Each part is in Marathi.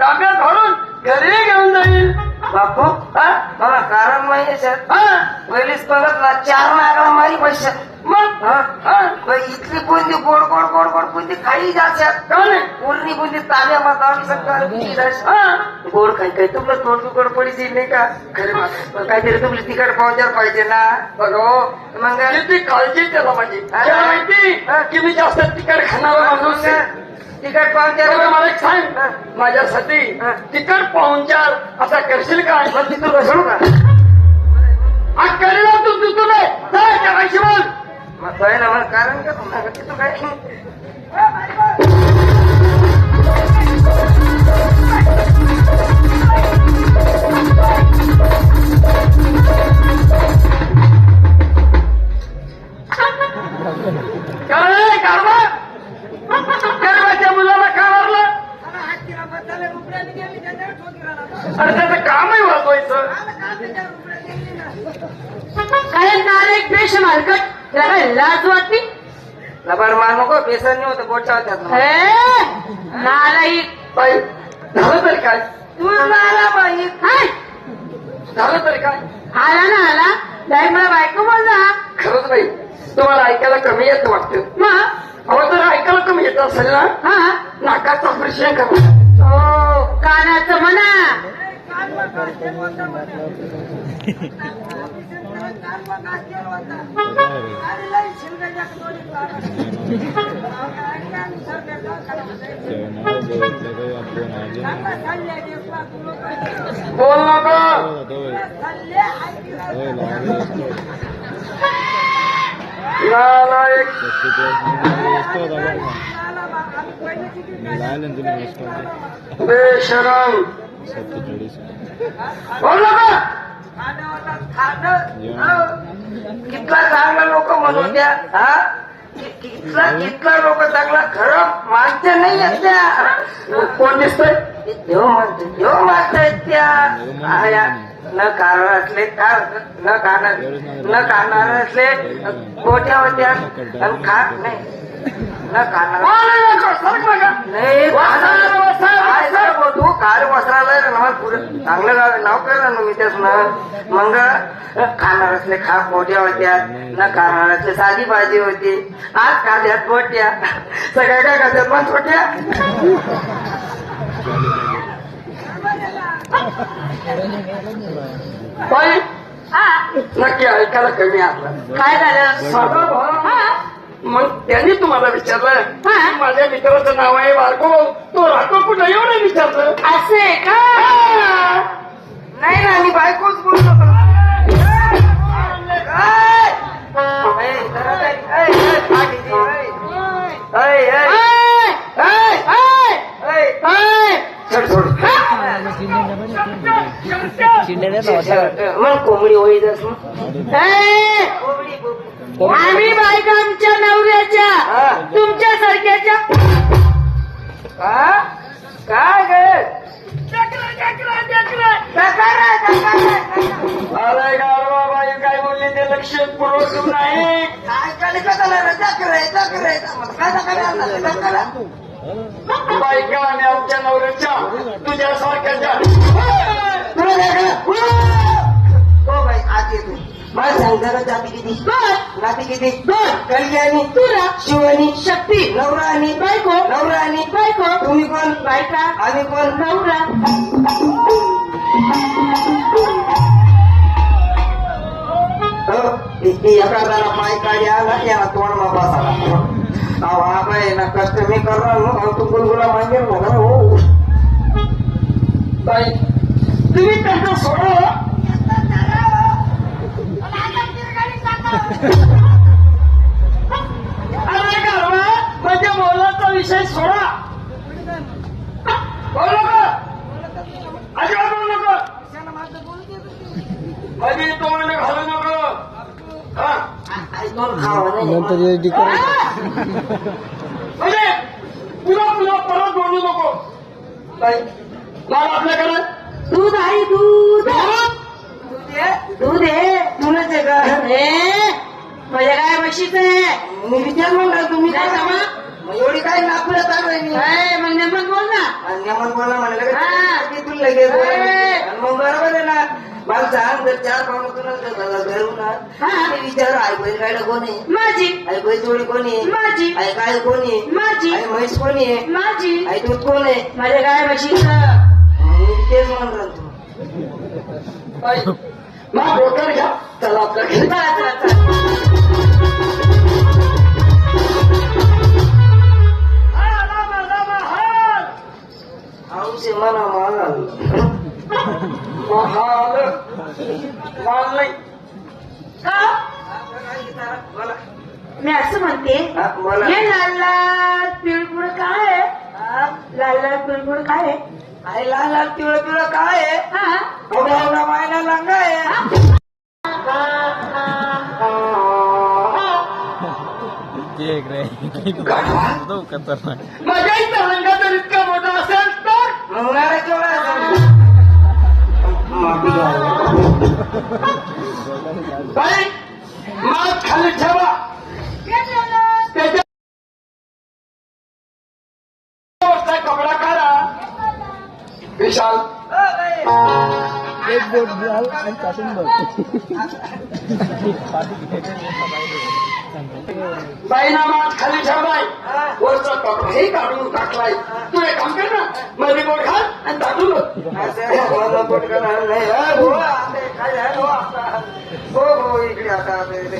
ताब्यात धरून घरी घेऊन जाईल. बापू मला कारण माहिती सर. पहिलीच बघत 4 नागाला मारी पैसे. मग इथली बुंदी गोड गोड गोड गोड बुंदी खाई जातात. पूर्णी बुंदी ताब्या मग गोड काही काही तुला थोड गोड पडीची नाही का. खरं काहीतरी तुला तिकट पावजार पाहिजे ना. बघो मग किती काळजी त्याला माझी. त्याला माहिती की मी जास्त तिकट खाणार माणूस. तिकट पावजार मला एक सांग, माझ्यासाठी तिकट पाहुणचार असा करशील काय? तुला सोडू का करेल तू तुला काय करायची बोल. मग ना मला कारण का तू काय काय कारवा त्या मुलाला का मारलं? अरे त्याचं कामही वाजवायचं. काय नालायक पेश मालकट, त्याला लाज वाटते. लबाड मार नको. बेसन नाही होतं बोटच्या होत्यात. नालायक बाई झालं तरी काय? तू आला बाई. झालं तरी काय? आला ना आला नाही मला बायको बोलला. खरंच बाई तुम्हाला ऐकायला कमी येत वाटतं. मग अहो जर ऐकायला कमी येत असेल ना नाकाचं ऑपरेशन करा. हो कानाचं म्हणा. बोल नको. नालायक. बेशरम. बोल नको. कितला चांगला लोक म्हणून द्या. कितला लोक चांगला खरं माणसे नाही आहेत त्या. कोण दिसतंय? देव माणसं त्या. न कारण असले न काढणार असले गोट्या होत्या आणि खात नाही. न काढणार नाही. तू काळ वस्त्रालय पुढे चांगलं नाव करा ना मी त्याच ना. मग खाणार असले खा मोठ्या होत्या. न खाणार असले साधी भाजी होती. आज खाद्यात मोठ्या सगळ्या काय खात्यात पण छोट्या. बाई नक्की ऐकायला कमी आला. काय झालं? साधा भाऊ. मग त्यांनी तुम्हाला विचारलं माझ्या मित्राचं नाव आहे भार्गव. तो राहतो कुठं एवढं विचारलं. असं आहे का? नाही ना मी बायकोच बोलतो. मग कोंबडी होई जास. आम्ही बायका आमच्या नवऱ्याच्या तुमच्या सारख्याच्या काय गे अरे गारवा बाई काय बोलली ते लक्ष पुरवत नाही. बायका आणि आमच्या नवऱ्याच्या तुझ्यासारख्याच्या. हो बाई आत येतो. मला सांगता जाती किती नाती किती कल्याणी तुला शिवानी शक्ती नवरा आणि बायको नवरा आणि बायको. तुम्ही कोण? बायका. आम्ही कोण? नवरा. एखाद्याला बायका आला याला तोंड मग बसाला. हा बाई ना कष्ट मी करणार तू गुलगुला मागेल ना. हो बाई तुम्ही त्यांना सोडा. अरे गारवा माझ्या बोलाचा विषय सोडा. बोल नको. अजिबात बोल नको. मध्ये तोंड घालू नको. नंतर म्हणजे पुन्हा पुन्हा परत बोलू नको. बाई लाल आपल्याकडे दूध आहे दूध. दूध आहे. तुलाच आहे का? माझ्या काय म्हशीच आहे. मी विचार म्हणला तुम्ही काय नाही सांगा. मग एवढी काय नागपूर चालू आहे मी ए, मग नेमकं बोल ना. आणि नेमन बोला म्हणलं हा. की तू लगेच बोला. ए. आणि मग बरोबर आहे ना मला सांग जर 4 पावलं घरून हा. विचार ऐकू गायला कोणी माझी ऐकू जोडी कोणी माझी आई काय कोणी माझी आई म्हैस कोणी आहे माझी आई दूध कोण आहे माझ्या गाय म्हशीचं. मी तेच म्हणत राहतो मग डोक्यात घ्या चला आपल्या घरी. चला, चला, चला. आमचे मना मागाल महाल माल नाही का? मला मी असं म्हणते हा, बोला. हे लाल लाल पिळपुळ काय आहे? लाल लाल पिळपुळ काय आहे? आई लाल लाल पिवळं पिवळं काय आहे हा? एवढा मायला लांगा आहे केक रे तो खतरनाक माझ्या इथं रंगा जर इतका मोठा असेल तर मंगळाला केवढा बाई मात खाली ठेवा त्याच्या कपडा काढा विशाल एक बोट घाल आणि टाकून बघ बाईना मात खाली ठेवलाय वरचा कपडाही काढून टाकलाय तू एक काम कर ना मध्ये बोट घाल आणि टाकून बघ. मला पटकन नाही काय झालं हो हो इकडे आता काय रे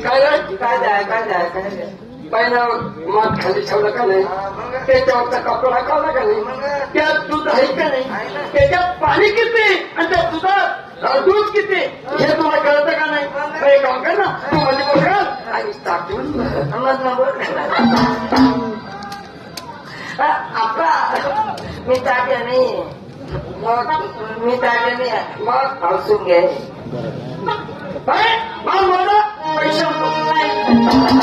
काय जाय काय जाय काय जाय बाईना मात खाली ठेवलं का नाही त्याच्यावरचा कपडा काढला का नाही त्यात दूध आहे का नाही त्याच्यात पाणी किती आणि त्या दुधात दूध किती हे तुला कळतं का नाही तर एक काम कर ना तू मध्ये बोट घाल आणि टाकून बघ. आपला मी ताट्या नाही मी ताट्या नाही मग हसून घे बाई माल मला पैसे आणतो.